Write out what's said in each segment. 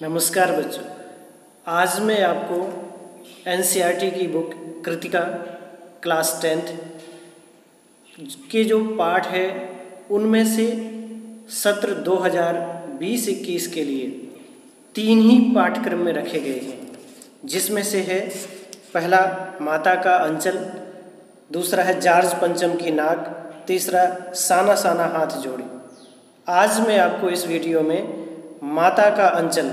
नमस्कार बच्चों। आज मैं आपको एनसीईआरटी की बुक कृतिका क्लास 10th के जो पाठ है उनमें से सत्र 2020-21 के लिए 3 ही पाठ्यक्रम में रखे गए हैं, जिसमें से है पहला माता का अंचल, दूसरा है जार्ज पंचम की नाक, तीसरा साना साना हाथ जोड़े। आज मैं आपको इस वीडियो में माता का अंचल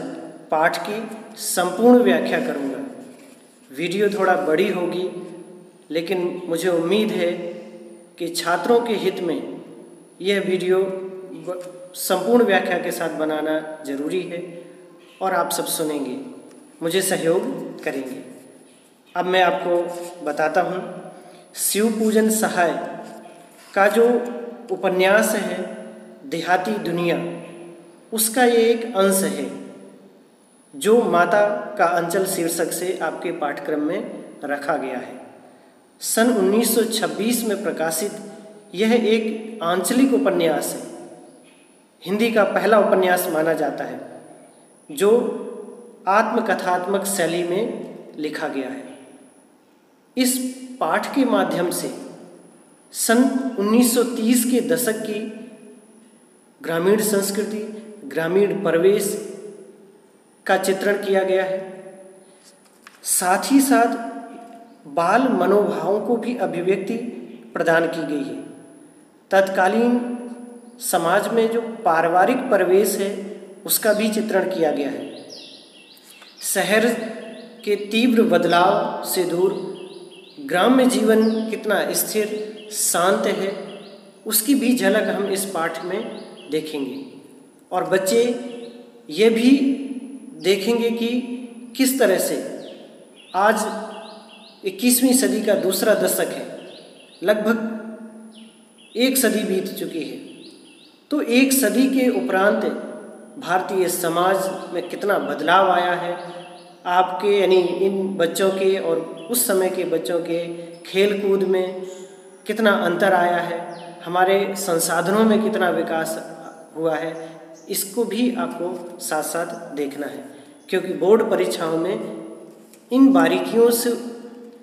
पाठ की संपूर्ण व्याख्या करूंगा। वीडियो थोड़ा बड़ी होगी, लेकिन मुझे उम्मीद है कि छात्रों के हित में यह वीडियो संपूर्ण व्याख्या के साथ बनाना जरूरी है और आप सब सुनेंगे, मुझे सहयोग करेंगे। अब मैं आपको बताता हूँ, शिव पूजन सहाय का जो उपन्यास है देहाती दुनिया, उसका ये एक अंश है जो माता का अंचल शीर्षक से आपके पाठ्यक्रम में रखा गया है। सन 1926 में प्रकाशित यह एक आंचलिक उपन्यास है। हिंदी का पहला उपन्यास माना जाता है जो आत्मकथात्मक शैली में लिखा गया है। इस पाठ के माध्यम से सन 1930 के दशक की ग्रामीण संस्कृति, ग्रामीण परिवेश का चित्रण किया गया है। साथ ही साथ बाल मनोभावों को भी अभिव्यक्ति प्रदान की गई है। तत्कालीन समाज में जो पारिवारिक परिवेश है उसका भी चित्रण किया गया है। शहर के तीव्र बदलाव से दूर ग्राम्य जीवन कितना स्थिर शांत है, उसकी भी झलक हम इस पाठ में देखेंगे। और बच्चे ये भी देखेंगे कि किस तरह से आज 21वीं सदी का दूसरा दशक है, लगभग एक सदी बीत चुकी है। तो एक सदी के उपरांत भारतीय समाज में कितना बदलाव आया है, आपके यानी इन बच्चों के और उस समय के बच्चों के खेल कूद में कितना अंतर आया है, हमारे संसाधनों में कितना विकास हुआ है, इसको भी आपको साथ साथ देखना है, क्योंकि बोर्ड परीक्षाओं में इन बारीकियों से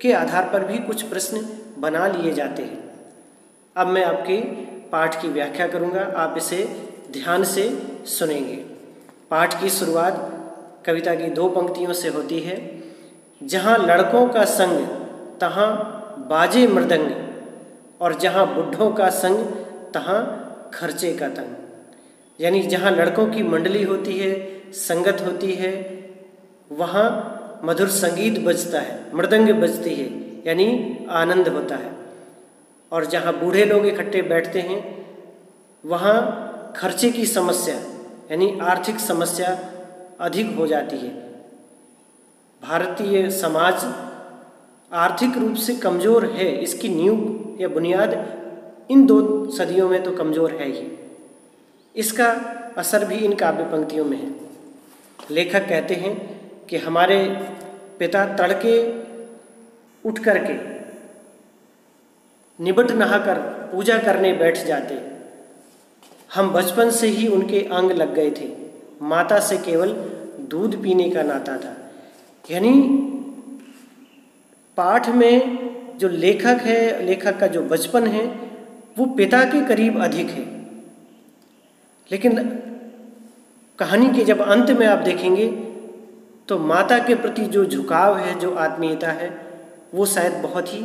के आधार पर भी कुछ प्रश्न बना लिए जाते हैं। अब मैं आपके पाठ की व्याख्या करूंगा, आप इसे ध्यान से सुनेंगे। पाठ की शुरुआत कविता की 2 पंक्तियों से होती है। जहाँ लड़कों का संग तहाँ बाजे मृदंग, और जहाँ बुढ़ों का संग तहाँ खर्चे का तंग। यानी जहाँ लड़कों की मंडली होती है, संगत होती है, वहाँ मधुर संगीत बजता है, मृदंग बजती है, यानी आनंद होता है। और जहाँ बूढ़े लोग इकट्ठे बैठते हैं वहाँ खर्चे की समस्या यानी आर्थिक समस्या अधिक हो जाती है। भारतीय समाज आर्थिक रूप से कमज़ोर है, इसकी नींव या बुनियाद इन 2 सदियों में तो कमज़ोर है ही। इसका असर भी इन काव्य पंक्तियों में है। लेखक कहते हैं कि हमारे पिता तड़के उठ करके निबट नहाकर पूजा करने बैठ जाते। हम बचपन से ही उनके अंग लग गए थे, माता से केवल दूध पीने का नाता था। यानी पाठ में जो लेखक है, लेखक का जो बचपन है वो पिता के करीब अधिक है। लेकिन कहानी के जब अंत में आप देखेंगे तो माता के प्रति जो झुकाव है, जो आत्मीयता है, वो शायद बहुत ही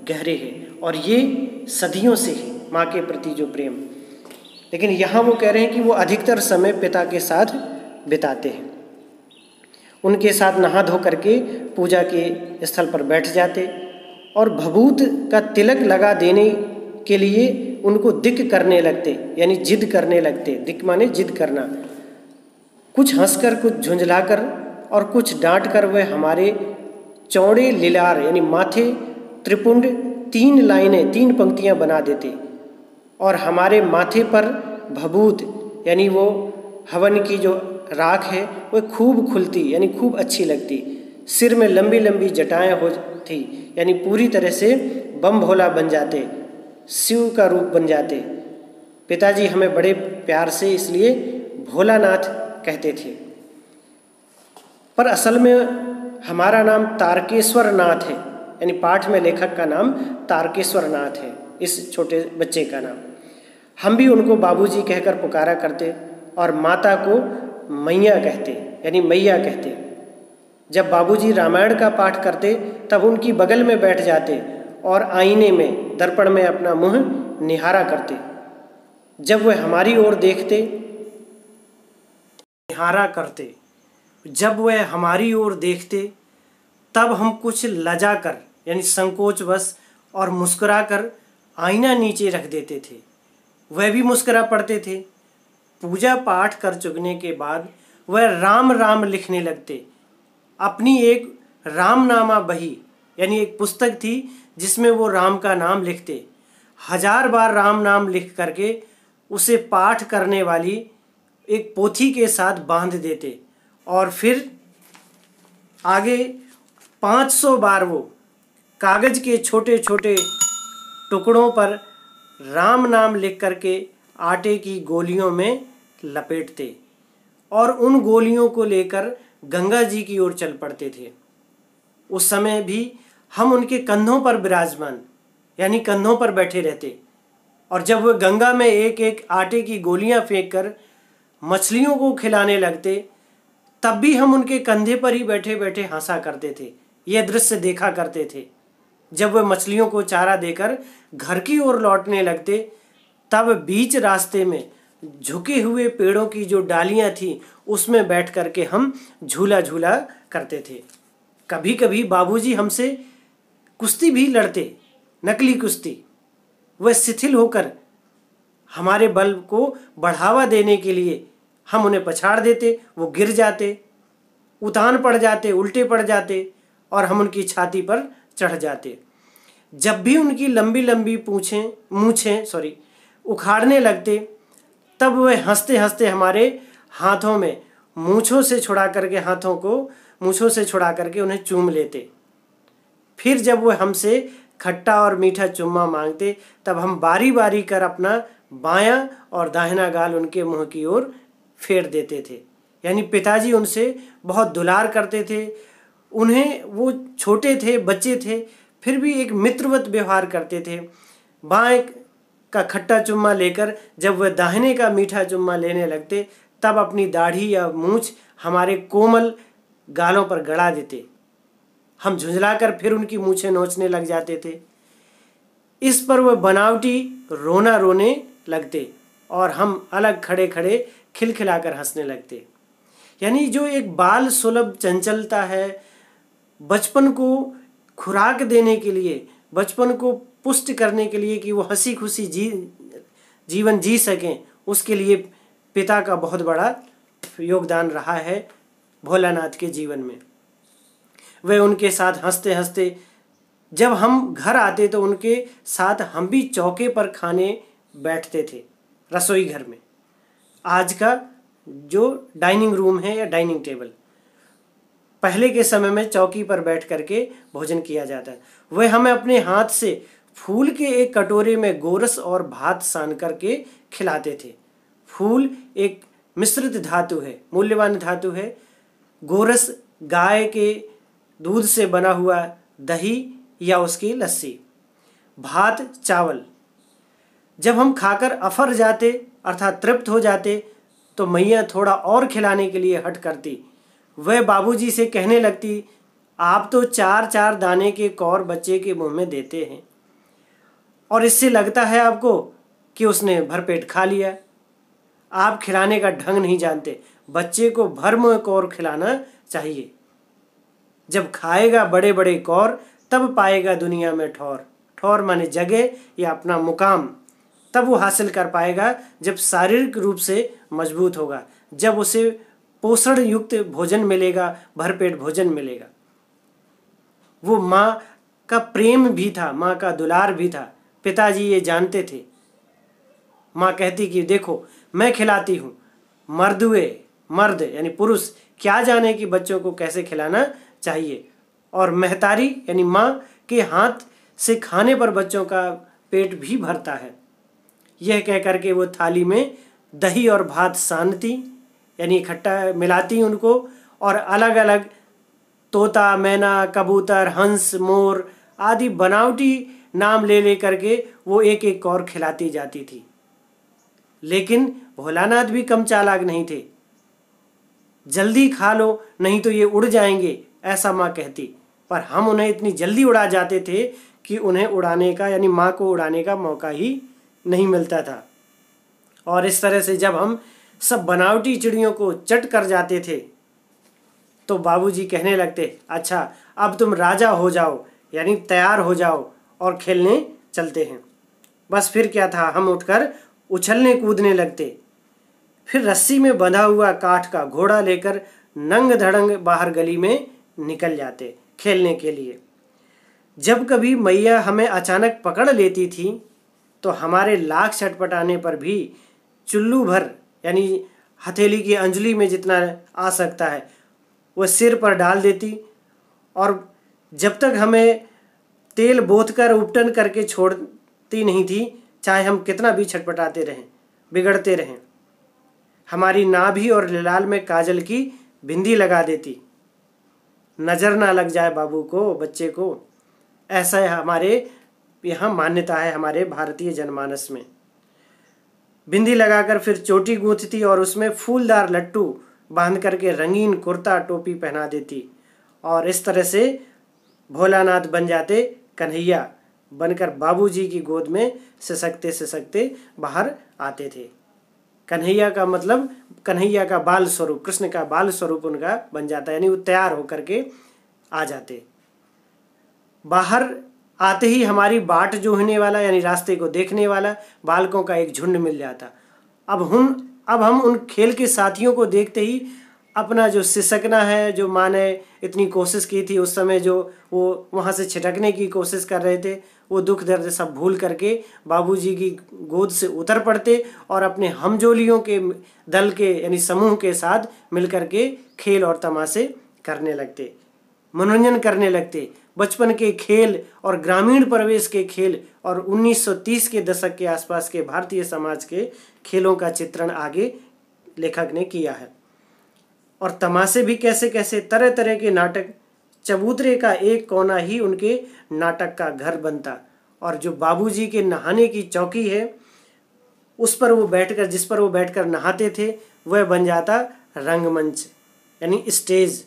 गहरे है, और ये सदियों से है माँ के प्रति जो प्रेम। लेकिन यहाँ वो कह रहे हैं कि वो अधिकतर समय पिता के साथ बिताते हैं, उनके साथ नहा धो करके पूजा के स्थल पर बैठ जाते और भभूत का तिलक लगा देने के लिए उनको दिक करने लगते, यानी जिद करने लगते। दिक माने जिद करना। कुछ हंसकर, कुछ झुंझलाकर और कुछ डांट कर वह हमारे चौड़े लीलार यानी माथे त्रिपुंड 3 लाइनें, 3 पंक्तियां बना देते, और हमारे माथे पर भभूत यानी वो हवन की जो राख है वह खूब खुलती, यानी खूब अच्छी लगती। सिर में लंबी लंबी जटाएं होती, यानी पूरी तरह से बम भोला बन जाते, शिव का रूप बन जाते। पिताजी हमें बड़े प्यार से इसलिए भोलानाथ कहते थे। पर असल में हमारा नाम तारकेश्वर नाथ है, यानी पाठ में लेखक का नाम तारकेश्वर नाथ है, इस छोटे बच्चे का नाम। हम भी उनको बाबूजी कहकर पुकारा करते और माता को मैया कहते, यानी मैया कहते। जब बाबूजी रामायण का पाठ करते तब उनकी बगल में बैठ जाते और आईने में, दर्पण में अपना मुंह निहारा करते। जब वह हमारी ओर देखते, निहारा करते, जब वह हमारी ओर देखते तब हम कुछ लजा कर, यानी संकोचवश और मुस्कुराकर आईना नीचे रख देते थे। वह भी मुस्कुरा पड़ते थे। पूजा पाठ कर चुकने के बाद वह राम राम लिखने लगते। अपनी एक रामनामा बही, यानी एक पुस्तक थी जिसमें वो राम का नाम लिखते। 1000 बार राम नाम लिख करके उसे पाठ करने वाली एक पोथी के साथ बांध देते और फिर आगे 500 बार वो कागज़ के छोटे छोटे टुकड़ों पर राम नाम लिख करके आटे की गोलियों में लपेटते और उन गोलियों को लेकर गंगा जी की ओर चल पड़ते थे। उस समय भी हम उनके कंधों पर विराजमान, यानी कंधों पर बैठे रहते, और जब वह गंगा में एक एक आटे की गोलियां फेंककर मछलियों को खिलाने लगते तब भी हम उनके कंधे पर ही बैठे बैठे हंसा करते थे। यह दृश्य देखा करते थे। जब वह मछलियों को चारा देकर घर की ओर लौटने लगते तब बीच रास्ते में झुके हुए पेड़ों की जो डालियां थी उसमें बैठ करके हम झूला झूला करते थे। कभी कभी बाबूजी हमसे कुश्ती भी लड़ते, नकली कुश्ती। वह शिथिल होकर हमारे बल को बढ़ावा देने के लिए हम उन्हें पछाड़ देते, वो गिर जाते, उतान पड़ जाते, उल्टे पड़ जाते और हम उनकी छाती पर चढ़ जाते। जब भी उनकी लंबी लंबी मूछें उखाड़ने लगते तब वह हंसते हंसते हमारे हाथों में मूछों से छुड़ा करके उन्हें चूम लेते। फिर जब वह हमसे खट्टा और मीठा चुम्मा मांगते तब हम बारी बारी कर अपना बायां और दाहिना गाल उनके मुंह की ओर फेर देते थे। यानी पिताजी उनसे बहुत दुलार करते थे। उन्हें, वो छोटे थे, बच्चे थे, फिर भी एक मित्रवत व्यवहार करते थे। बाएं का खट्टा चुम्मा लेकर जब वह दाहिने का मीठा चुम्मा लेने लगते तब अपनी दाढ़ी या मूंछ हमारे कोमल गालों पर गड़ा देते। हम झुंझलाकर फिर उनकी मूछें नोचने लग जाते थे। इस पर वह बनावटी रोना रोने लगते और हम अलग खड़े खड़े खिलखिलाकर हंसने लगते। यानी जो एक बाल सुलभ चंचलता है, बचपन को खुराक देने के लिए, बचपन को पुष्ट करने के लिए कि वो हंसी खुशी जीवन जी सकें, उसके लिए पिता का बहुत बड़ा योगदान रहा है भोलानाथ के जीवन में। वे उनके साथ हंसते हंसते जब हम घर आते तो उनके साथ हम भी चौके पर खाने बैठते थे, रसोई घर में। आज का जो डाइनिंग रूम है या डाइनिंग टेबल, पहले के समय में चौकी पर बैठ करके भोजन किया जाता है। वह हमें अपने हाथ से फूल के एक कटोरे में गोरस और भात सान करके खिलाते थे। फूल एक मिश्रित धातु है, मूल्यवान धातु है। गोरस गाय के दूध से बना हुआ दही या उसकी लस्सी। भात चावल। जब हम खाकर अफर जाते अर्थात तृप्त हो जाते तो मैया थोड़ा और खिलाने के लिए हट करती। वह बाबूजी से कहने लगती, आप तो 4-4 दाने के कौर बच्चे के मुंह में देते हैं और इससे लगता है आपको कि उसने भरपेट खा लिया। आप खिलाने का ढंग नहीं जानते। बच्चे को भर मुंह कौर खिलाना चाहिए। जब खाएगा बड़े बड़े कौर तब पाएगा दुनिया में ठौर। ठौर माने जगह या अपना मुकाम। तब वो हासिल कर पाएगा जब शारीरिक रूप से मजबूत होगा, जब उसे पोषण युक्त भोजन मिलेगा, भरपेट भोजन मिलेगा। वो माँ का प्रेम भी था, माँ का दुलार भी था। पिताजी ये जानते थे। माँ कहती कि देखो मैं खिलाती हूँ, मर्द यानी पुरुष क्या जाने कि बच्चों को कैसे खिलाना चाहिए, और महतारी यानी माँ के हाथ से खाने पर बच्चों का पेट भी भरता है। यह कह करके वो थाली में दही और भात सानती, यानी इकट्ठा मिलाती उनको और अलग अलग तोता, मैना, कबूतर, हंस, मोर आदि बनावटी नाम ले ले करके वो एक एक और खिलाती जाती थी। लेकिन भोलानाथ भी कम चालाक नहीं थे। जल्दी खा लो नहीं तो ये उड़ जाएंगे, ऐसा माँ कहती, पर हम उन्हें इतनी जल्दी उड़ा जाते थे कि उन्हें उड़ाने का यानी माँ को उड़ाने का मौका ही नहीं मिलता था। और इस तरह से जब हम सब बनावटी चिड़ियों को चट कर जाते थे तो बाबूजी कहने लगते, अच्छा अब तुम राजा हो जाओ, यानी तैयार हो जाओ और खेलने चलते हैं। बस फिर क्या था, हम उठकर उछलने कूदने लगते। फिर रस्सी में बंधा हुआ काठ का घोड़ा लेकर नंग धड़ंग बाहर गली में निकल जाते खेलने के लिए। जब कभी मैया हमें अचानक पकड़ लेती थी तो हमारे लाख छटपटाने पर भी चुल्लू भर यानी हथेली की अंजलि में जितना आ सकता है वह सिर पर डाल देती, और जब तक हमें तेल बोथ कर उपटन करके छोड़ती नहीं थी, चाहे हम कितना भी छटपटाते रहें, बिगड़ते रहें। हमारी नाभि और लाल में काजल की बिंदी लगा देती, नज़र ना लग जाए बाबू को, बच्चे को। ऐसा है हमारे यहाँ मान्यता है हमारे भारतीय जनमानस में। बिंदी लगाकर फिर चोटी गूंथती और उसमें फूलदार लट्टू बांध करके रंगीन कुर्ता टोपी पहना देती, और इस तरह से भोलानाथ बन जाते कन्हैया बनकर बाबूजी की गोद में सिसकते सिसकते बाहर आते थे। कन्हैया का मतलब कन्हैया का बाल स्वरूप, कृष्ण का बाल स्वरूप उनका बन जाता है, यानी वो तैयार होकर के आ जाते। बाहर आते ही हमारी बाट जोहने वाला यानी रास्ते को देखने वाला बालकों का एक झुंड मिल जाता। अब हम उन खेल के साथियों को देखते ही अपना जो सिसकना है, जो माँ ने इतनी कोशिश की थी उस समय, जो वो वहाँ से छिटकने की कोशिश कर रहे थे, वो दुख दर्द सब भूल करके बाबूजी की गोद से उतर पड़ते और अपने हमजोलियों के दल के यानी समूह के साथ मिल करके खेल और तमाशे करने लगते, मनोरंजन करने लगते। बचपन के खेल और ग्रामीण परिवेश के खेल और 1930 के दशक के आसपास के भारतीय समाज के खेलों का चित्रण आगे लेखक ने किया है। और तमाशे भी कैसे कैसे, तरह तरह के नाटक। चबूतरे का एक कोना ही उनके नाटक का घर बनता, और जो बाबूजी के नहाने की चौकी है उस पर वो बैठकर, जिस पर वो बैठकर नहाते थे, वह बन जाता रंगमंच यानी स्टेज।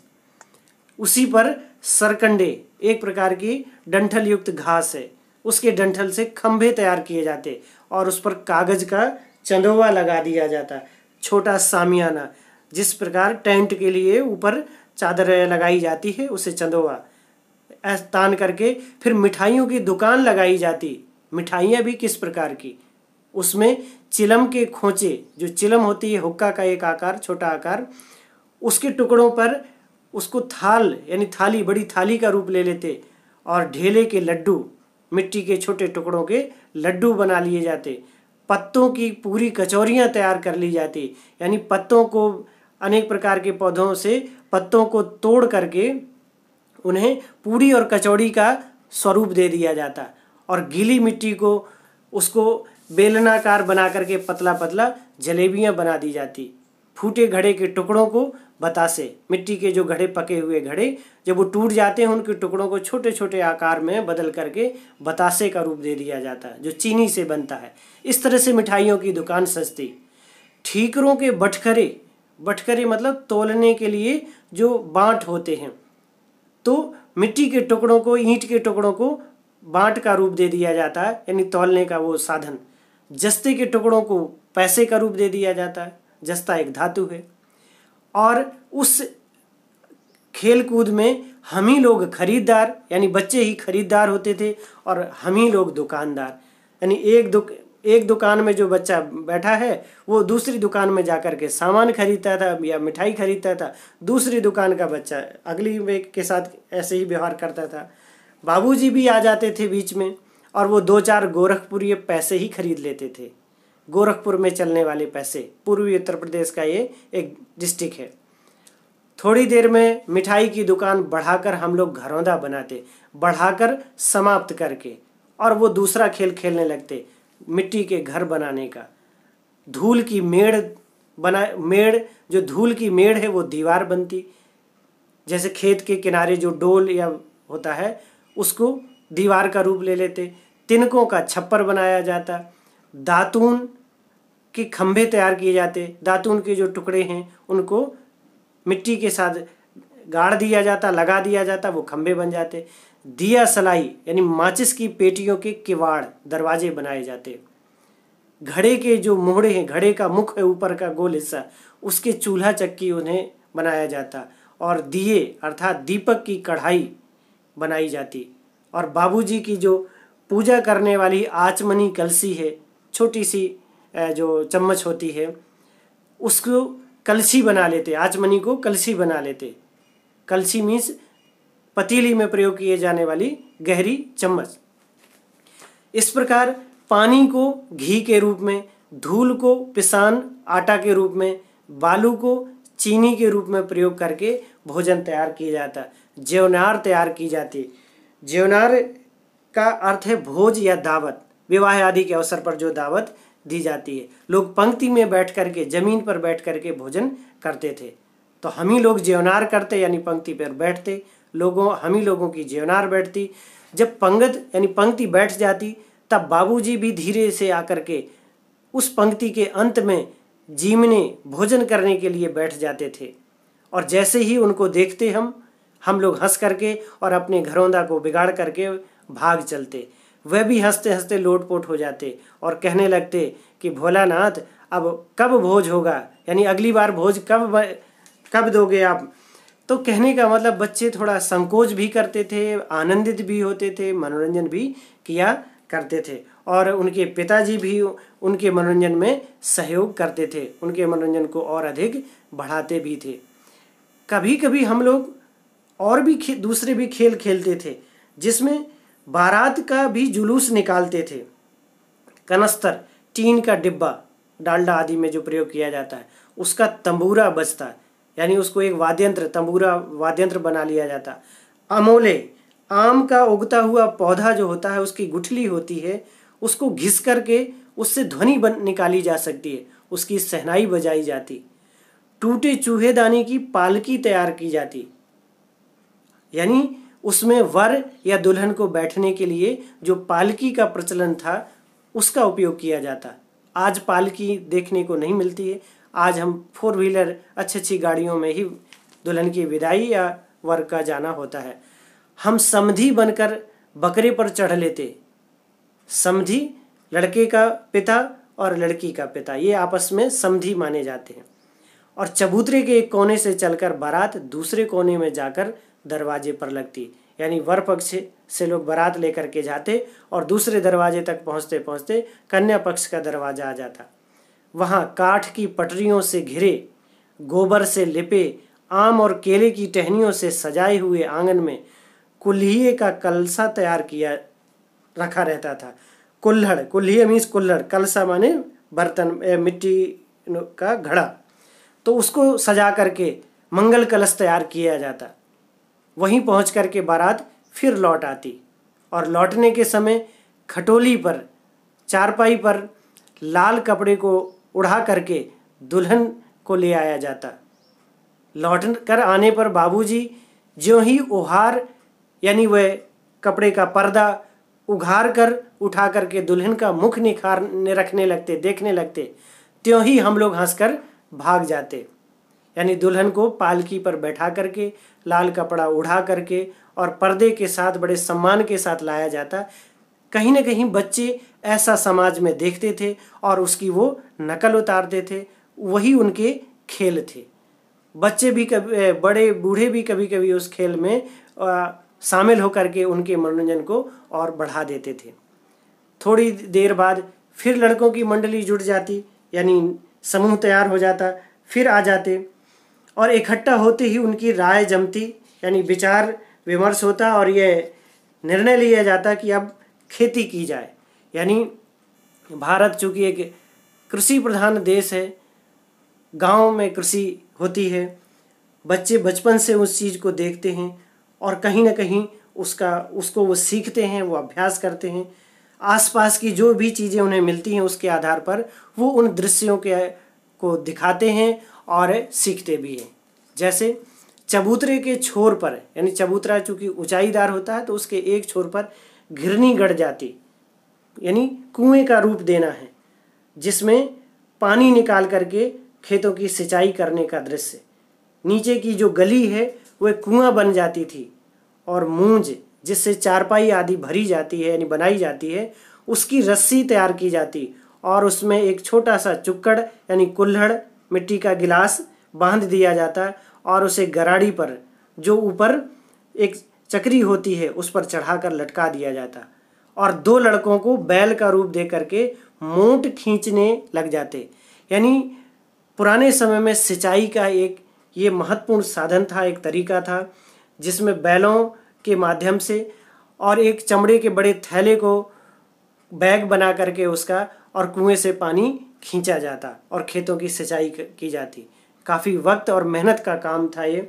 उसी पर सरकंडे, एक प्रकार की डंठल युक्त घास है, उसके डंठल से खंभे तैयार किए जाते और उस पर कागज का चंदोवा लगा दिया जाता, छोटा सामियाना, जिस प्रकार टेंट के लिए ऊपर चादर लगाई जाती है उसे चंदोवा तान करके फिर मिठाइयों की दुकान लगाई जाती। मिठाइयाँ भी किस प्रकार की, उसमें चिलम के खोंचे, जो चिलम होती है हुक्का का एक आकार, छोटा आकार, उसके टुकड़ों पर उसको थाल यानी थाली, बड़ी थाली का रूप ले लेते और ढेले के लड्डू, मिट्टी के छोटे टुकड़ों के लड्डू बना लिए जाते। पत्तों की पूरी कचौरियाँ तैयार कर ली जाती, यानी पत्तों को, अनेक प्रकार के पौधों से पत्तों को तोड़ करके उन्हें पूरी और कचौड़ी का स्वरूप दे दिया जाता, और गीली मिट्टी को उसको बेलनाकार बना करके पतला पतला जलेबियाँ बना दी जाती। फूटे घड़े के टुकड़ों को बतासे, मिट्टी के जो घड़े, पके हुए घड़े, जब वो टूट जाते हैं उनके टुकड़ों को छोटे छोटे आकार में बदल करके बतासे का रूप दे दिया जाता है, जो चीनी से बनता है। इस तरह से मिठाइयों की दुकान सजती। ठीकरों के बटखरे, बटखरे मतलब तौलने के लिए जो बाँट होते हैं, तो मिट्टी के टुकड़ों को, ईंट के टुकड़ों को बाँट का रूप दे दिया जाता है, यानी तौलने का वो साधन। जस्ते के टुकड़ों को पैसे का रूप दे दिया जाता है, जस्ता एक धातु है। और उस खेल कूद में हम ही लोग खरीदार यानी बच्चे ही खरीदार होते थे और हम ही लोग दुकानदार, यानी एक दुकान में जो बच्चा बैठा है वो दूसरी दुकान में जाकर के सामान खरीदता था या मिठाई खरीदता था, दूसरी दुकान का बच्चा अगली के साथ ऐसे ही व्यवहार करता था। बाबूजी भी आ जाते थे बीच में और वो 2-4 गोरखपुरी पैसे ही खरीद लेते थे। गोरखपुर में चलने वाले पैसे, पूर्वी उत्तर प्रदेश का ये एक डिस्ट्रिक्ट है। थोड़ी देर में मिठाई की दुकान बढ़ाकर हम लोग घरौंदा बनाते, बढ़ाकर समाप्त करके, और वो दूसरा खेल खेलने लगते, मिट्टी के घर बनाने का। धूल की मेड़ जो धूल की मेड़ है वो दीवार बनती, जैसे खेत के किनारे जो डोल या होता है उसको दीवार का रूप ले लेते, तिनकों का छप्पर बनाया जाता, दातून के खंभे तैयार किए जाते, दातून के जो टुकड़े हैं उनको मिट्टी के साथ गाड़ दिया जाता, लगा दिया जाता, वो खंभे बन जाते। दिया सलाई यानी माचिस की पेटियों के किवाड़ दरवाजे बनाए जाते। घड़े के जो मोहड़े हैं, घड़े का मुख है ऊपर का गोल हिस्सा, उसके चूल्हा चक्की उन्हें बनाया जाता और दिए अर्थात दीपक की कढ़ाई बनाई जाती। और बाबूजी की जो पूजा करने वाली आचमनी कलसी है, छोटी सी जो चम्मच होती है, उसको कलसी बना लेते, आचमनी को कलसी बना लेते। कलसी मीन्स पतीली में प्रयोग किए जाने वाली गहरी चम्मच। इस प्रकार पानी को घी के रूप में, धूल को पिसान आटा के रूप में, बालू को चीनी के रूप में प्रयोग करके भोजन तैयार किया जाता। ज्योनार तैयार की जाती। ज्योनार का अर्थ है भोज या दावत, विवाह आदि के अवसर पर जो दावत दी जाती है। लोग पंक्ति में बैठ करके, जमीन पर बैठ करके भोजन करते थे। तो हम ही लोग ज्योनार करते यानी पंक्ति पर बैठते, हम ही लोगों की ज्योनार बैठती। जब पंगत यानी पंक्ति बैठ जाती तब बाबूजी भी धीरे से आकर के उस पंक्ति के अंत में जीमने भोजन करने के लिए बैठ जाते थे। और जैसे ही उनको देखते हम लोग हंस करके और अपने घरौंदा को बिगाड़ करके भाग चलते। वह भी हंसते हंसते लोटपोट हो जाते और कहने लगते कि भोलानाथ अब कब भोज होगा, यानी अगली बार भोज कब दोगे आप। तो कहने का मतलब बच्चे थोड़ा संकोच भी करते थे, आनंदित भी होते थे, मनोरंजन भी किया करते थे और उनके पिताजी भी उनके मनोरंजन में सहयोग करते थे, उनके मनोरंजन को और अधिक बढ़ाते भी थे। कभी कभी हम लोग और भी दूसरे भी खेल खेलते थे, जिसमें बारात का भी जुलूस निकालते थे। कनस्तर, टीन का डिब्बा, डालडा आदि में जो प्रयोग किया जाता है, उसका तंबूरा बजता, यानी उसको एक वाद्यंत्र, तंबूरा वाद्यंत्र बना लिया जाता। अमोले, आम का उगता हुआ पौधा जो होता है, उसकी गुठली होती है, उसको घिस करके उससे ध्वनि निकाली जा सकती है, उसकी शहनाई बजाई जाती। टूटे चूहेदानी की पालकी तैयार की जाती, यानी उसमें वर या दुल्हन को बैठने के लिए जो पालकी का प्रचलन था उसका उपयोग किया जाता। आज पालकी देखने को नहीं मिलती है, आज हम 4 व्हीलर अच्छी गाड़ियों में ही दुल्हन की विदाई या वर का जाना होता है। हम समधी बनकर बकरे पर चढ़ लेते। समधी लड़के का पिता और लड़की का पिता, ये आपस में समधी माने जाते हैं। और चबूतरे के एक कोने से चलकर बारात दूसरे कोने में जाकर दरवाजे पर लगती, यानी वर पक्ष से लोग बारात लेकर के जाते और दूसरे दरवाजे तक पहुँचते पहुँचते कन्या पक्ष का दरवाजा आ जाता। वहाँ काठ की पटरियों से घिरे, गोबर से लिपे, आम और केले की टहनियों से सजाए हुए आंगन में कुल्हिए का कलसा तैयार किया रखा रहता था। कुल्हड़, कुल्हिए मीन्स कुल्हड़, कलसा माने बर्तन, मिट्टी का घड़ा, तो उसको सजा करके मंगल कलश तैयार किया जाता। वहीं पहुंच करके बारात फिर लौट आती और लौटने के समय खटोली पर, चारपाई पर लाल कपड़े को उड़ा करके दुल्हन को ले आया जाता। लौट कर आने पर बाबूजी ज्यों ही ओहार यानी वह कपड़े का पर्दा उघार कर उठा करके दुल्हन का मुख निखारने रखने लगते, देखने लगते, त्यों ही हम लोग हंसकर भाग जाते। यानी दुल्हन को पालकी पर बैठा करके, लाल कपड़ा उड़ा करके और पर्दे के साथ बड़े सम्मान के साथ लाया जाता। कहीं न कहीं बच्चे ऐसा समाज में देखते थे और उसकी वो नकल उतारते थे, वही उनके खेल थे। बच्चे भी कभी, बड़े बूढ़े भी कभी कभी उस खेल में शामिल होकर के उनके मनोरंजन को और बढ़ा देते थे। थोड़ी देर बाद फिर लड़कों की मंडली जुट जाती, यानी समूह तैयार हो जाता, फिर आ जाते और इकट्ठा होते ही उनकी राय जमती, यानी विचार विमर्श होता और यह निर्णय लिया जाता कि अब खेती की जाए। यानी भारत चूँकि एक कृषि प्रधान देश है, गांव में कृषि होती है, बच्चे बचपन से उस चीज़ को देखते हैं और कहीं ना कहीं उसको वो सीखते हैं, वो अभ्यास करते हैं। आसपास की जो भी चीज़ें उन्हें मिलती हैं उसके आधार पर वो उन दृश्यों को दिखाते हैं और सीखते भी हैं। जैसे चबूतरे के छोर पर, यानी चबूतरा चूंकि ऊंचाईदार होता है तो उसके एक छोर पर घिरनी गड़ जाती, यानी कुएं का रूप देना है, जिसमें पानी निकाल करके खेतों की सिंचाई करने का दृश्य। नीचे की जो गली है वह कुआं बन जाती थी, और मूंज जिससे चारपाई आदि भरी जाती है यानी बनाई जाती है, उसकी रस्सी तैयार की जाती और उसमें एक छोटा सा चुक्कड़ यानी कुल्हड़ मिट्टी का गिलास बांध दिया जाता और उसे गराड़ी पर, जो ऊपर एक चक्री होती है, उस पर चढ़ाकर लटका दिया जाता और दो लड़कों को बैल का रूप दे करके मोट खींचने लग जाते। यानी पुराने समय में सिंचाई का एक ये महत्वपूर्ण साधन था, एक तरीका था, जिसमें बैलों के माध्यम से और एक चमड़े के बड़े थैले को बैग बना करके उसका और कुएं से पानी खींचा जाता और खेतों की सिंचाई की जाती। काफ़ी वक्त और मेहनत का काम था ये।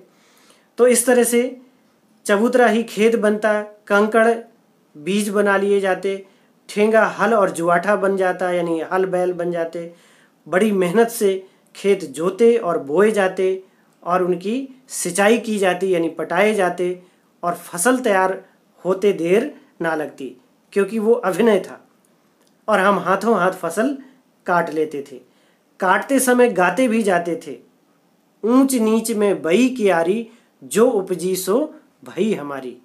तो इस तरह से चबूतरा ही खेत बनता, कंकड़ बीज बना लिए जाते, ठेंगा हल और जुआठा बन जाता, यानी हल बैल बन जाते। बड़ी मेहनत से खेत जोते और बोए जाते और उनकी सिंचाई की जाती, यानी पटाए जाते, और फसल तैयार होते देर ना लगती, क्योंकि वो अभिनय था और हम हाथों हाथ फसल काट लेते थे। काटते समय गाते भी जाते थे, ऊंच नीच में बई कियारी, जो उपजी सो भई हमारी।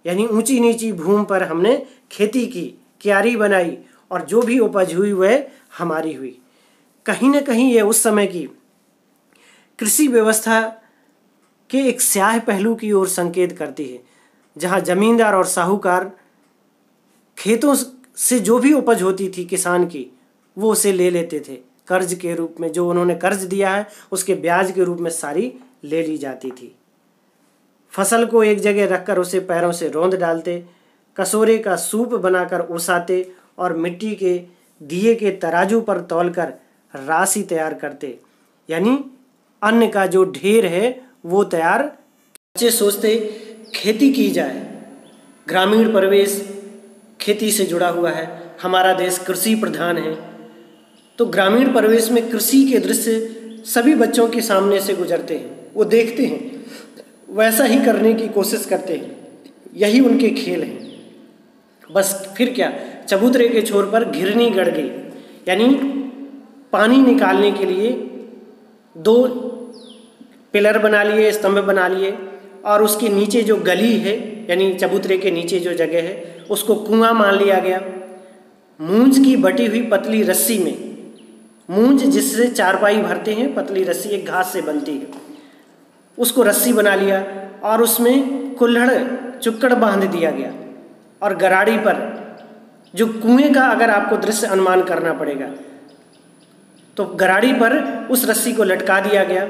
यानी ऊंची नीची भूमि पर हमने खेती की, क्यारी बनाई, और जो भी उपज हुई वह हमारी हुई। कहीं न कहीं ये उस समय की कृषि व्यवस्था के एक स्याह पहलू की ओर संकेत करती है, जहाँ जमींदार और साहूकार खेतों से जो भी उपज होती थी किसान की, वो उसे ले लेते थे कर्ज के रूप में। जो उन्होंने कर्ज दिया है उसके ब्याज के रूप में सारी ले ली जाती थी। फसल को एक जगह रखकर उसे पैरों से रौंद डालते, कसोरे का सूप बनाकर ओसाते और मिट्टी के दिए के तराजू पर तौलकर राशि तैयार करते, यानी अन्न का जो ढेर है वो तैयार। बच्चे सोचते खेती की जाए, ग्रामीण परिवेश खेती से जुड़ा हुआ है, हमारा देश कृषि प्रधान है, तो ग्रामीण परिवेश में कृषि के दृश्य सभी बच्चों के सामने से गुजरते हैं, वो देखते हैं, वैसा ही करने की कोशिश करते हैं, यही उनके खेल हैं। बस फिर क्या, चबूतरे के छोर पर घिरनी गड़ गई, यानी पानी निकालने के लिए दो पिलर बना लिए, स्तंभ बना लिए, और उसके नीचे जो गली है यानी चबूतरे के नीचे जो जगह है उसको कुआं मान लिया गया। मूंज की बटी हुई पतली रस्सी में, मूंज जिससे चारपाई भरते हैं, पतली रस्सी एक घास से बनती है, उसको रस्सी बना लिया और उसमें कुल्हड़ चुक्कड़ बांध दिया गया। और गराड़ी पर जो कुएं का अगर आपको दृश्य अनुमान करना पड़ेगा तो गराड़ी पर उस रस्सी को लटका दिया गया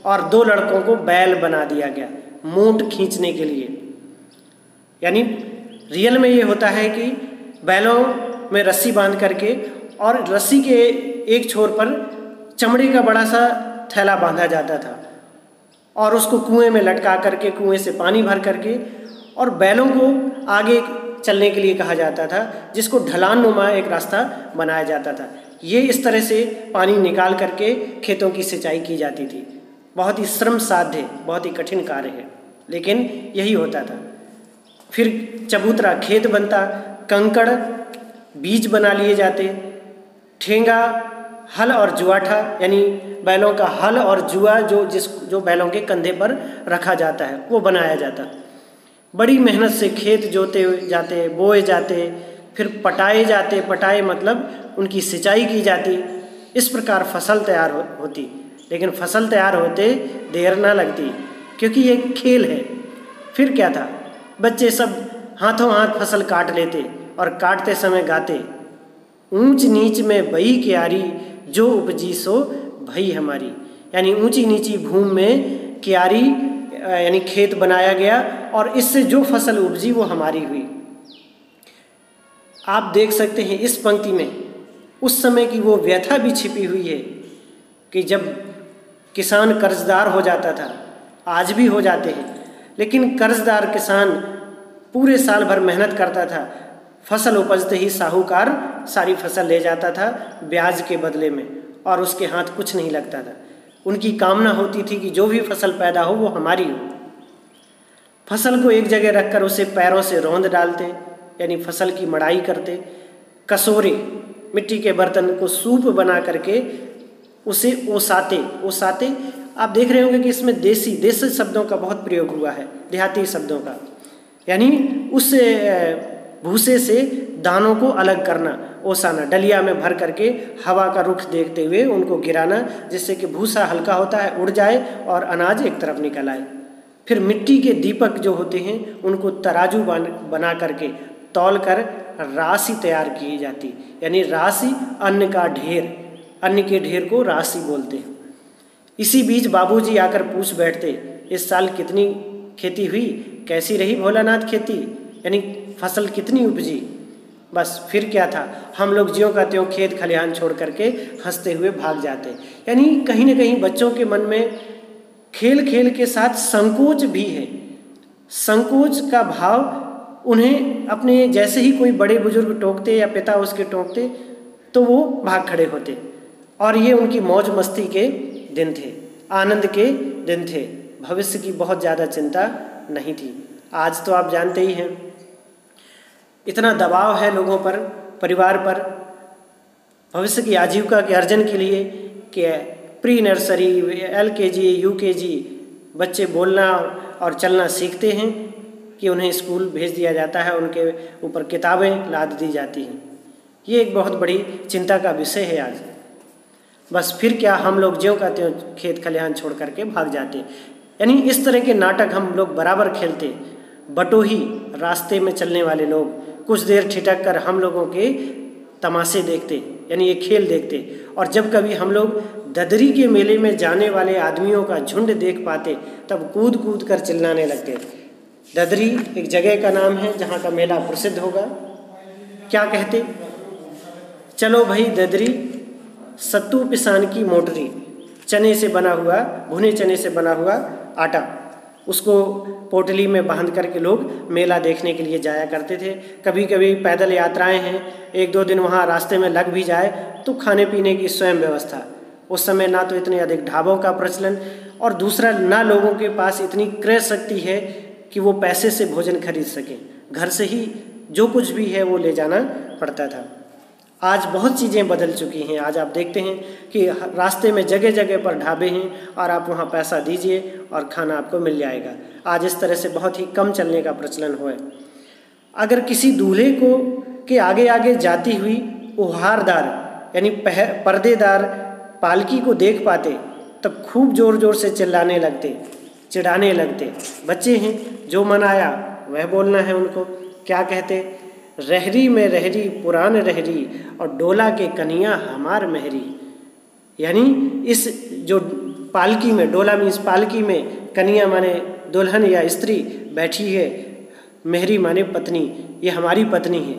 और दो लड़कों को बैल बना दिया गया मोट खींचने के लिए। यानी रियल में ये होता है कि बैलों में रस्सी बांध करके और रस्सी के एक छोर पर चमड़े का बड़ा सा थैला बांधा जाता था और उसको कुएं में लटका करके कुएं से पानी भर करके और बैलों को आगे चलने के लिए कहा जाता था, जिसको ढलान नुमा एक रास्ता बनाया जाता था। ये इस तरह से पानी निकाल करके खेतों की सिंचाई की जाती थी। बहुत ही श्रम साध्य, बहुत ही कठिन कार्य है, लेकिन यही होता था। फिर चबूतरा खेत बनता, कंकड़ बीज बना लिए जाते, ठेंगा हल और जुआठा यानी बैलों का हल और जुआ जो बैलों के कंधे पर रखा जाता है वो बनाया जाता। बड़ी मेहनत से खेत जोते जाते, बोए जाते, फिर पटाए जाते, पटाए मतलब उनकी सिंचाई की जाती। इस प्रकार फसल तैयार होती, लेकिन फसल तैयार होते देर ना लगती क्योंकि ये खेल है। फिर क्या था, बच्चे सब हाथों हाथ फसल काट लेते और काटते समय गाते, ऊंच नीच में बई क्यारी, जो उपजी सो भई हमारी। यानी ऊंची नीची भूमि में क्यारी यानी खेत बनाया गया और इससे जो फसल उपजी वो हमारी हुई। आप देख सकते हैं इस पंक्ति में उस समय की वो व्यथा भी छिपी हुई है कि जब किसान कर्जदार हो जाता था, आज भी हो जाते हैं, लेकिन कर्जदार किसान पूरे साल भर मेहनत करता था, फसल उपजते ही साहूकार सारी फसल ले जाता था ब्याज के बदले में और उसके हाथ कुछ नहीं लगता था। उनकी कामना होती थी कि जो भी फसल पैदा हो वो हमारी हो। फसल को एक जगह रखकर उसे पैरों से रौंद डालते, यानी फसल की मड़ाई करते। कसोरे, मिट्टी के बर्तन को सूप बना करके उसे ओसाते। आप देख रहे होंगे कि इसमें देसी शब्दों का बहुत प्रयोग हुआ है, देहाती शब्दों का, यानी उस भूसे से दानों को अलग करना, ओसाना, डलिया में भर करके हवा का रुख देखते हुए उनको गिराना, जिससे कि भूसा हल्का होता है, उड़ जाए और अनाज एक तरफ निकल आए। फिर मिट्टी के दीपक जो होते हैं उनको तराजू बना करके तौल कर राशि तैयार की जाती, यानी राशि अन्न का ढेर, अन्न के ढेर को राशि बोलते हैं। इसी बीच बाबूजी आकर पूछ बैठते, इस साल कितनी खेती हुई, कैसी रही भोलानाथ खेती, यानी फसल कितनी उपजी। बस फिर क्या था, हम लोग ज्यों का त्यों खेत खलिहान छोड़ करके हंसते हुए भाग जाते। यानी कहीं ना कहीं बच्चों के मन में खेल खेल के साथ संकोच भी है। संकोच का भाव उन्हें अपने, जैसे ही कोई बड़े बुजुर्ग टोकते या पिता उसके टोकते तो वो भाग खड़े होते। और ये उनकी मौज मस्ती के दिन थे, आनंद के दिन थे, भविष्य की बहुत ज़्यादा चिंता नहीं थी। आज तो आप जानते ही हैं, इतना दबाव है लोगों पर, परिवार पर, भविष्य की आजीविका के अर्जन के लिए कि प्री नर्सरी, LKG, UKG बच्चे बोलना और चलना सीखते हैं कि उन्हें स्कूल भेज दिया जाता है, उनके ऊपर किताबें लाद दी जाती हैं। ये एक बहुत बड़ी चिंता का विषय है आज। बस फिर क्या, हम लोग ज्यों का त्यों खेत खलिहान छोड़ करके भाग जाते। यानी इस तरह के नाटक हम लोग बराबर खेलते। बटोही, रास्ते में चलने वाले लोग कुछ देर ठिठक कर हम लोगों के तमाशे देखते, यानी ये खेल देखते। और जब कभी हम लोग ददरी के मेले में जाने वाले आदमियों का झुंड देख पाते तब कूद कूद कर चिल्लाने लगते। ददरी एक जगह का नाम है जहाँ का मेला प्रसिद्ध होगा। क्या कहते, चलो भाई ददरी, सत्तू पिसान की मोटरी, चने से बना हुआ, भुने चने से बना हुआ आटा, उसको पोटली में बांध करके लोग मेला देखने के लिए जाया करते थे। कभी कभी पैदल यात्राएं हैं, 1-2 दिन वहाँ रास्ते में लग भी जाए तो खाने पीने की स्वयं व्यवस्था। उस समय ना तो इतने अधिक ढाबों का प्रचलन, और दूसरा ना लोगों के पास इतनी क्रय शक्ति है कि वो पैसे से भोजन खरीद सकें। घर से ही जो कुछ भी है वो ले जाना पड़ता था। आज बहुत चीज़ें बदल चुकी हैं। आज आप देखते हैं कि रास्ते में जगह जगह पर ढाबे हैं और आप वहाँ पैसा दीजिए और खाना आपको मिल जाएगा। आज इस तरह से बहुत ही कम चलने का प्रचलन हुआ है। अगर किसी दूल्हे को के आगे आगे जाती हुई उहारदार यानी पर्देदार पालकी को देख पाते तब खूब ज़ोर ज़ोर से चिल्लाने लगते, चिढ़ाने लगते। बच्चे हैं, जो मन आया वह बोलना है उनको। क्या कहते, रहरी में रहरी पुरान रहरी और डोला के कन्या हमार महरी। यानी इस जो पालकी में, डोला मीन्स पालकी में, कन्या माने दुल्हन या स्त्री बैठी है, महरी माने पत्नी, ये हमारी पत्नी है।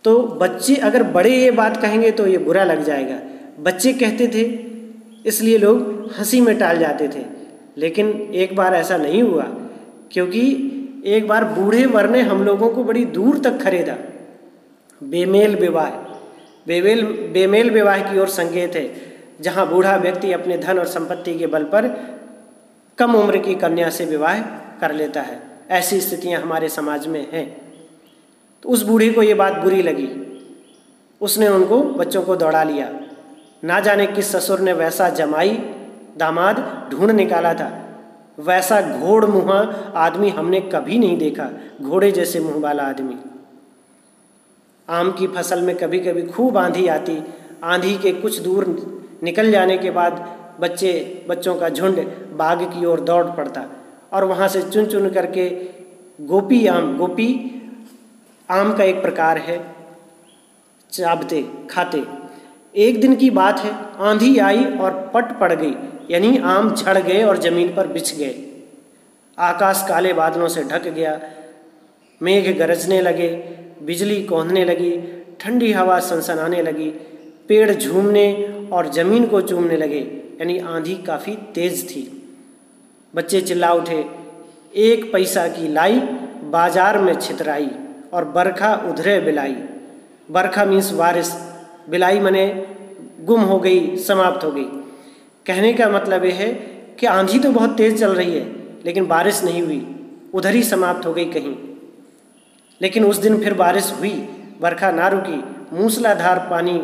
तो बच्चे अगर बड़े ये बात कहेंगे तो ये बुरा लग जाएगा। बच्चे कहते थे इसलिए लोग हंसी में टाल जाते थे। लेकिन एक बार ऐसा नहीं हुआ, क्योंकि एक बार बूढ़े वर ने हम लोगों को बड़ी दूर तक खरीदा। बेमेल विवाह की ओर संकेत है, जहाँ बूढ़ा व्यक्ति अपने धन और संपत्ति के बल पर कम उम्र की कन्या से विवाह कर लेता है। ऐसी स्थितियाँ हमारे समाज में हैं। तो उस बूढ़े को ये बात बुरी लगी, उसने उनको बच्चों को दौड़ा लिया। ना जाने किस ससुर ने वैसा जमाई दामाद ढूंढ निकाला था, वैसा घोड़ मुँहा आदमी हमने कभी नहीं देखा, घोड़े जैसे मुँह वाला आदमी। आम की फसल में कभी कभी खूब आंधी आती, आंधी के कुछ दूर निकल जाने के बाद बच्चों का झुंड बाग की ओर दौड़ पड़ता और वहाँ से चुन चुन करके गोपी आम का एक प्रकार है, चाबते खाते। एक दिन की बात है, आंधी आई और पट पड़ गई, यानी आम झड़ गए और जमीन पर बिछ गए। आकाश काले बादलों से ढक गया, मेघ गरजने लगे, बिजली कौंधने लगी, ठंडी हवा सनसनाने लगी, पेड़ झूमने और जमीन को चूमने लगे, यानी आंधी काफ़ी तेज थी। बच्चे चिल्ला उठे, 1 पैसा की लाई बाजार में छितराई और बरखा उधरे बिलाई। बरखा मीन्स बारिश, बिलाई मने गुम हो गई, समाप्त हो गई। कहने का मतलब ये है कि आंधी तो बहुत तेज़ चल रही है लेकिन बारिश नहीं हुई, उधर ही समाप्त हो गई कहीं। लेकिन उस दिन फिर बारिश हुई, बरखा ना रुकी, मूसलाधार पानी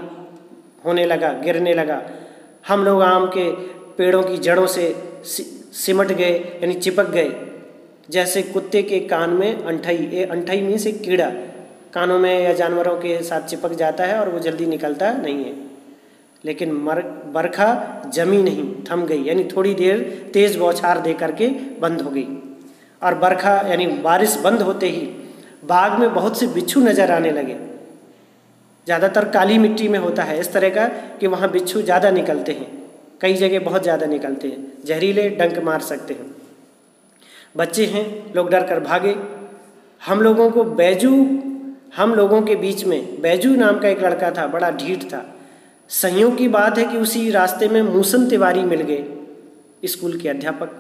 होने लगा, गिरने लगा। हम लोग आम के पेड़ों की जड़ों से सिमट गए, यानी चिपक गए, जैसे कुत्ते के कान में अंठई, ये अंठई मीन्स एक कीड़ा कानों में या जानवरों के साथ चिपक जाता है और वो जल्दी निकलता नहीं है। लेकिन बरखा जमी नहीं, थम गई, यानी थोड़ी देर तेज़ बौछार दे करके बंद हो गई। और बरखा यानी बारिश बंद होते ही बाग में बहुत से बिच्छू नज़र आने लगे। ज़्यादातर काली मिट्टी में होता है इस तरह का कि वहाँ बिच्छू ज़्यादा निकलते हैं, कई जगह बहुत ज़्यादा निकलते हैं, जहरीले, डंक मार सकते हैं। बच्चे हैं, लोग डर कर भागे। हम लोगों के बीच में बैजू नाम का एक लड़का था, बड़ा ढीठ था। संयोग की बात है कि उसी रास्ते में मूसन तिवारी मिल गए, स्कूल के अध्यापक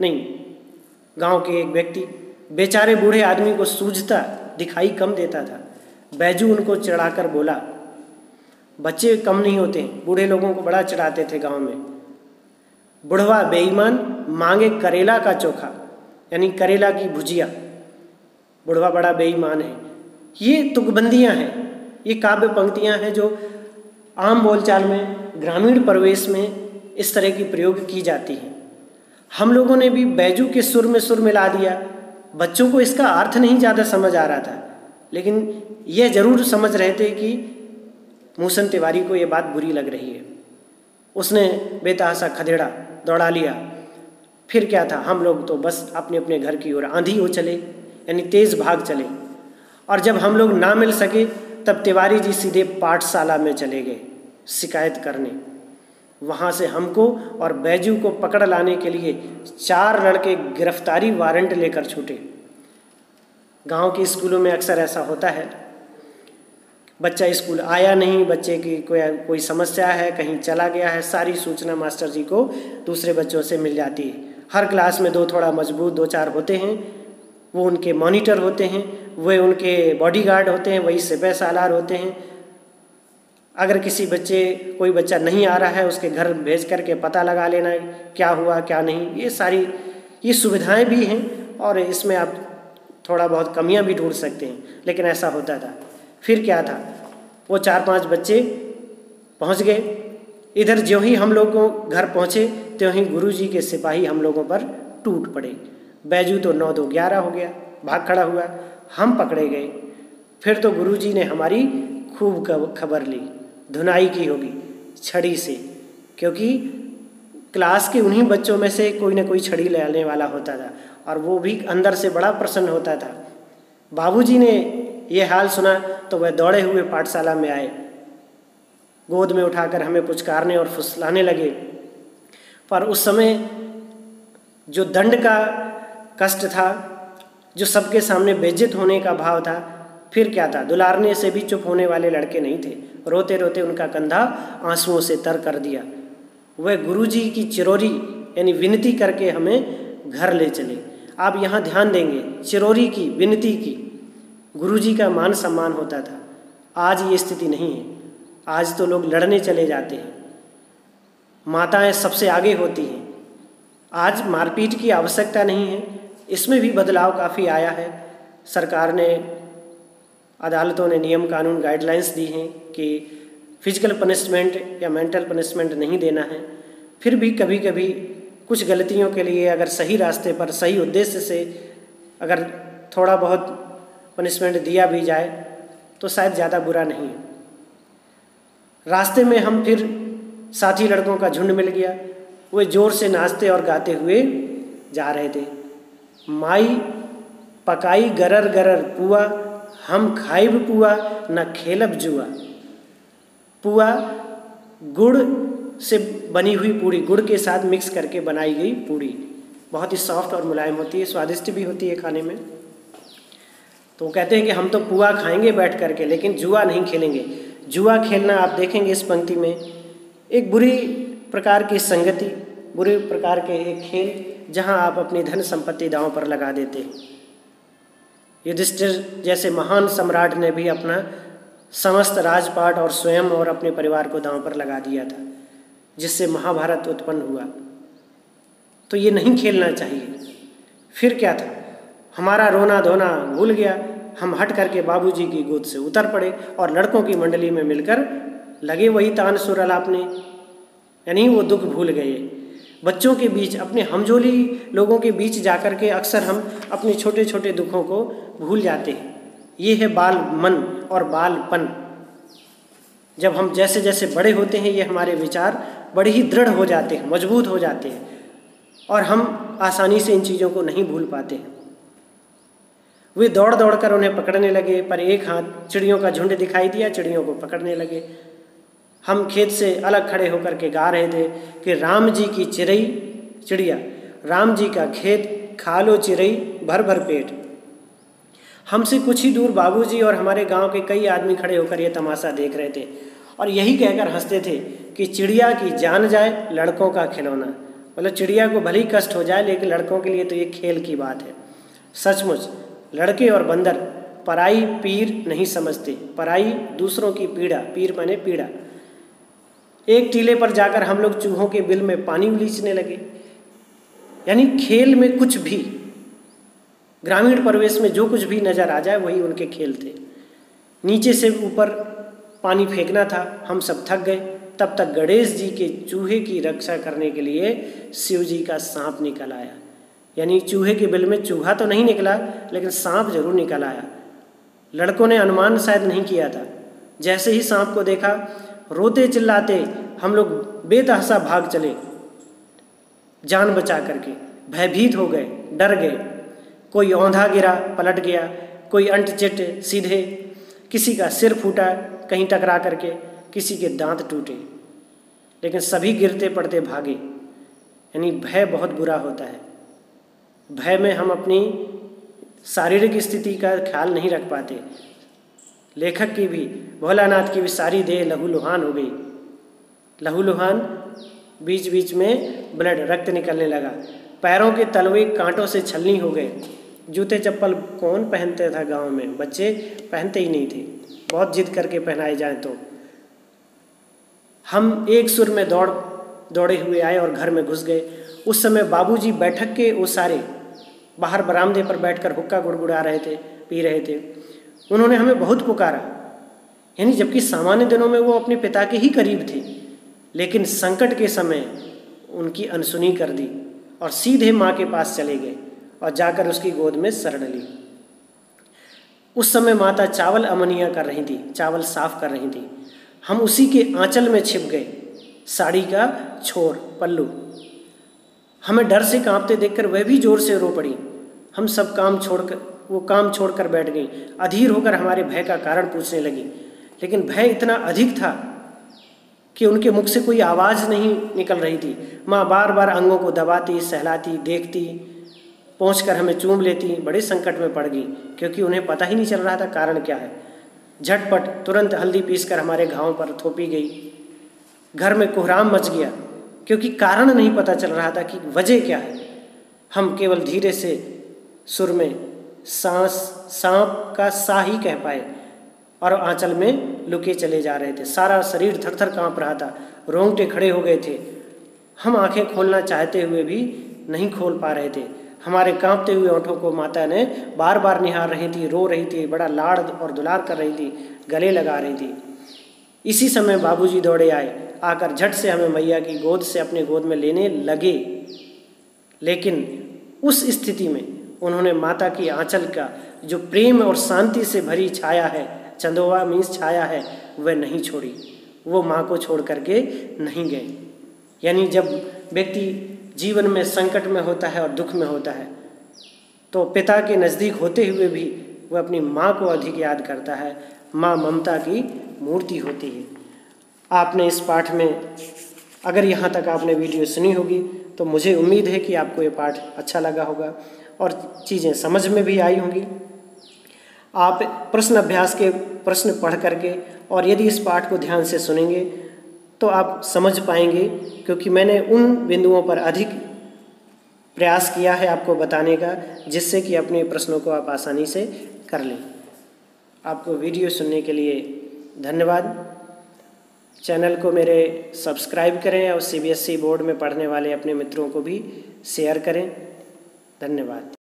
नहीं, गांव के एक व्यक्ति। बेचारे बूढ़े आदमी को सूझता दिखाई कम देता था। बैजू उनको चढ़ाकर बोला, बच्चे कम नहीं होते, बूढ़े लोगों को बड़ा चढ़ाते थे गांव में। बुढ़वा बेईमान मांगे करेला का चोखा, यानी करेला की भुजिया। बुढ़वा बड़ा बेईमान है। ये तुकबंदियाँ हैं, ये काव्य पंक्तियाँ हैं जो आम बोलचाल में, ग्रामीण परिवेश में इस तरह की प्रयोग की जाती हैं। हम लोगों ने भी बैजू के सुर में सुर मिला दिया। बच्चों को इसका अर्थ नहीं ज़्यादा समझ आ रहा था, लेकिन यह ज़रूर समझ रहे थे कि मूसन तिवारी को ये बात बुरी लग रही है। उसने बेतहासा खदेड़ा दौड़ा लिया। फिर क्या था, हम लोग तो बस अपने अपने घर की ओर आंधी हो चले, यानी तेज़ भाग चले। और जब हम लोग ना मिल सके तब तिवारी जी सीधे पाठशाला में चले गए शिकायत करने। वहाँ से हमको और बैजू को पकड़ लाने के लिए 4 लड़के गिरफ्तारी वारंट लेकर छूटे। गांव के स्कूलों में अक्सर ऐसा होता है, बच्चा स्कूल आया नहीं, बच्चे की कोई समस्या है, कहीं चला गया है, सारी सूचना मास्टर जी को दूसरे बच्चों से मिल जाती है। हर क्लास में 2 थोड़ा मजबूत 2-4 होते हैं, वो उनके मॉनिटर होते हैं, वे उनके बॉडीगार्ड होते हैं, वही सिपह सालार होते हैं। अगर कोई बच्चा नहीं आ रहा है, उसके घर भेज करके पता लगा लेना क्या हुआ क्या नहीं। ये सुविधाएं भी हैं और इसमें आप थोड़ा बहुत कमियां भी ढूंढ सकते हैं, लेकिन ऐसा होता था। फिर क्या था, वो 4-5 बच्चे पहुंच गए। इधर ज्यों ही हम लोग को घर पहुंचे त्यों ही गुरुजी के सिपाही हम लोगों पर टूट पड़े। बैजू तो 9-2-11 हो गया, भाग खड़ा हुआ। हम पकड़े गए। फिर तो गुरुजी ने हमारी खूब खबर ली, धुनाई की होगी छड़ी से, क्योंकि क्लास के उन्हीं बच्चों में से कोई ना कोई छड़ी लाने वाला होता था और वो भी अंदर से बड़ा प्रसन्न होता था। बाबूजी ने ये हाल सुना तो वह दौड़े हुए पाठशाला में आए, गोद में उठाकर हमें पुचकारने और फुसलाने लगे। पर उस समय जो दंड का कष्ट था, जो सबके सामने बेइज्जत होने का भाव था, फिर क्या था, दुलारने से भी चुप होने वाले लड़के नहीं थे। रोते रोते उनका कंधा आंसुओं से तर कर दिया। वह गुरुजी की चिरौरी यानी विनती करके हमें घर ले चले। आप यहाँ ध्यान देंगे, चिरौरी की, विनती की, गुरुजी का मान सम्मान होता था। आज ये स्थिति नहीं है। आज तो लोग लड़ने चले जाते हैं, माताएं सबसे आगे होती हैं। आज मारपीट की आवश्यकता नहीं है। इसमें भी बदलाव काफ़ी आया है। सरकार ने, अदालतों ने नियम कानून गाइडलाइंस दी हैं कि फिजिकल पनिशमेंट या मेंटल पनिशमेंट नहीं देना है। फिर भी कभी कभी कुछ गलतियों के लिए अगर सही रास्ते पर, सही उद्देश्य से अगर थोड़ा बहुत पनिशमेंट दिया भी जाए तो शायद ज़्यादा बुरा नहीं है। रास्ते में हम फिर साथी लड़कों का झुंड मिल गया। वे ज़ोर से नाचते और गाते हुए जा रहे थे। माई पकाई गरर गरर पुआ, हम खाइब पुआ न खेलब जुआ। पुआ गुड़ से बनी हुई पूड़ी, गुड़ के साथ मिक्स करके बनाई गई पूड़ी बहुत ही सॉफ्ट और मुलायम होती है, स्वादिष्ट भी होती है खाने में। तो कहते हैं कि हम तो पुआ खाएंगे बैठ करके, लेकिन जुआ नहीं खेलेंगे। जुआ खेलना आप देखेंगे इस पंक्ति में एक बुरी प्रकार की संगति, बुरे प्रकार के एक खेल जहां आप अपनी धन संपत्ति दांव पर लगा देते हैं। युधिष्ठिर जैसे महान सम्राट ने भी अपना समस्त राजपाट और स्वयं और अपने परिवार को दांव पर लगा दिया था। जिससे महाभारत उत्पन्न हुआ। तो ये नहीं खेलना चाहिए। फिर क्या था, हमारा रोना धोना भूल गया, हम हट करके बाबूजी की गोद से उतर पड़े और लड़कों की मंडली में मिलकर लगे वही तान सुर अलापने, यानी वो दुख भूल गए। बच्चों के बीच, अपने हमजोली लोगों के बीच जाकर के अक्सर हम अपने छोटे छोटे दुखों को भूल जाते हैं। ये है बाल मन और बालपन। जब हम जैसे जैसे बड़े होते हैं, ये हमारे विचार बड़े ही दृढ़ हो जाते हैं, मजबूत हो जाते हैं और हम आसानी से इन चीज़ों को नहीं भूल पाते हैं। वे दौड़ दौड़ कर उन्हें पकड़ने लगे, पर एक हाथ चिड़ियों का झुंड दिखाई दिया, चिड़ियों को पकड़ने लगे। हम खेत से अलग खड़े होकर के गा रहे थे कि राम जी की चिड़िया, राम जी का खेत, खा लो चिड़ई भर भर पेट। हमसे कुछ ही दूर बाबूजी और हमारे गांव के कई आदमी खड़े होकर ये तमाशा देख रहे थे और यही कहकर हंसते थे कि चिड़िया की जान जाए, लड़कों का खिलौना। मतलब चिड़िया को भले ही कष्ट हो जाए, लेकिन लड़कों के लिए तो ये खेल की बात है। सचमुच लड़के और बंदर पराई पीर नहीं समझते, पराई दूसरों की पीड़ा, पीर माने पीड़ा। एक टीले पर जाकर हम लोग चूहों के बिल में पानी उलीचने लगे। यानी खेल में कुछ भी, ग्रामीण परिवेश में जो कुछ भी नजर आ जाए वही उनके खेल थे। नीचे से ऊपर पानी फेंकना था, हम सब थक गए। तब तक गणेश जी के चूहे की रक्षा करने के लिए शिव जी का सांप निकल आया। यानी चूहे के बिल में चूहा तो नहीं निकला, लेकिन सांप जरूर निकल आया। लड़कों ने अनुमान शायद नहीं किया था। जैसे ही सांप को देखा, रोते चिल्लाते हम लोग बेतहाशा भाग चले, जान बचा करके। भयभीत हो गए, डर गए। कोई औंधा गिरा, पलट गया, कोई अंट चिट सीधे, किसी का सिर फूटा कहीं टकरा करके, किसी के दांत टूटे, लेकिन सभी गिरते पड़ते भागे। यानी भय बहुत बुरा होता है। भय में हम अपनी शारीरिक स्थिति का ख्याल नहीं रख पाते। लेखक की भी, भोलानाथ की भी सारी देह लहूलुहान हो गई। लहूलुहान, बीच बीच में ब्लड, रक्त निकलने लगा। पैरों के तलवे कांटों से छलनी हो गए। जूते चप्पल कौन पहनते था गांव में, बच्चे पहनते ही नहीं थे, बहुत जिद करके पहनाए जाए तो। हम एक सुर में दौड़े हुए आए और घर में घुस गए। उस समय बाबूजी बैठक के ओसारे बाहर बरामदे पर बैठकर हुक्का गुड़गुड़ा रहे थे, पी रहे थे। उन्होंने हमें बहुत पुकारा, यानी जबकि सामान्य दिनों में वो अपने पिता के ही करीब थे, लेकिन संकट के समय उनकी अनसुनी कर दी और सीधे माँ के पास चले गए और जाकर उसकी गोद में सर डली। उस समय माता चावल अमनिया कर रही थी, चावल साफ कर रही थी। हम उसी के आंचल में छिप गए, साड़ी का छोर, पल्लू। हमें डर से कांपते देखकर वह भी जोर से रो पड़ी। हम सब काम छोड़कर बैठ गई। अधीर होकर हमारे भय का कारण पूछने लगी, लेकिन भय इतना अधिक था कि उनके मुख से कोई आवाज़ नहीं निकल रही थी। माँ बार बार अंगों को दबाती, सहलाती, देखती, पहुँचकर हमें चूम लेती। बड़े संकट में पड़ गई, क्योंकि उन्हें पता ही नहीं चल रहा था कारण क्या है। झटपट तुरंत हल्दी पीसकर हमारे घाव पर थोपी गई। घर में कोहराम मच गया, क्योंकि कारण नहीं पता चल रहा था कि वजह क्या है। हम केवल धीरे से सुर में सांप का सा ही कह पाए और आंचल में लुके चले जा रहे थे। सारा शरीर थर थर काँप रहा था, रोंगटे खड़े हो गए थे। हम आंखें खोलना चाहते हुए भी नहीं खोल पा रहे थे। हमारे कांपते हुए ओंठों को माता ने बार बार निहार रही थी, रो रही थी, बड़ा लाड़ और दुलार कर रही थी, गले लगा रही थी। इसी समय बाबूजी दौड़े आए, आकर झट से हमें मैया की गोद से अपने गोद में लेने लगे। लेकिन उस स्थिति में उन्होंने माता की आंचल का जो प्रेम और शांति से भरी छाया है, चंदोवा मीन्स छाया है, वह नहीं छोड़ी। वो माँ को छोड़ करके नहीं गए। यानी जब व्यक्ति जीवन में संकट में होता है और दुख में होता है, तो पिता के नज़दीक होते हुए भी वह अपनी माँ को अधिक याद करता है। माँ ममता की मूर्ति होती है। आपने इस पाठ में, अगर यहाँ तक आपने वीडियो सुनी होगी, तो मुझे उम्मीद है कि आपको ये पाठ अच्छा लगा होगा और चीज़ें समझ में भी आई होंगी। आप प्रश्न अभ्यास के प्रश्न पढ़ करके और यदि इस पाठ को ध्यान से सुनेंगे तो आप समझ पाएंगे, क्योंकि मैंने उन बिंदुओं पर अधिक प्रयास किया है आपको बताने का, जिससे कि अपने प्रश्नों को आप आसानी से कर लें। आपको वीडियो सुनने के लिए धन्यवाद। चैनल को मेरे सब्सक्राइब करें और CBSE बोर्ड में पढ़ने वाले अपने मित्रों को भी शेयर करें। धन्यवाद।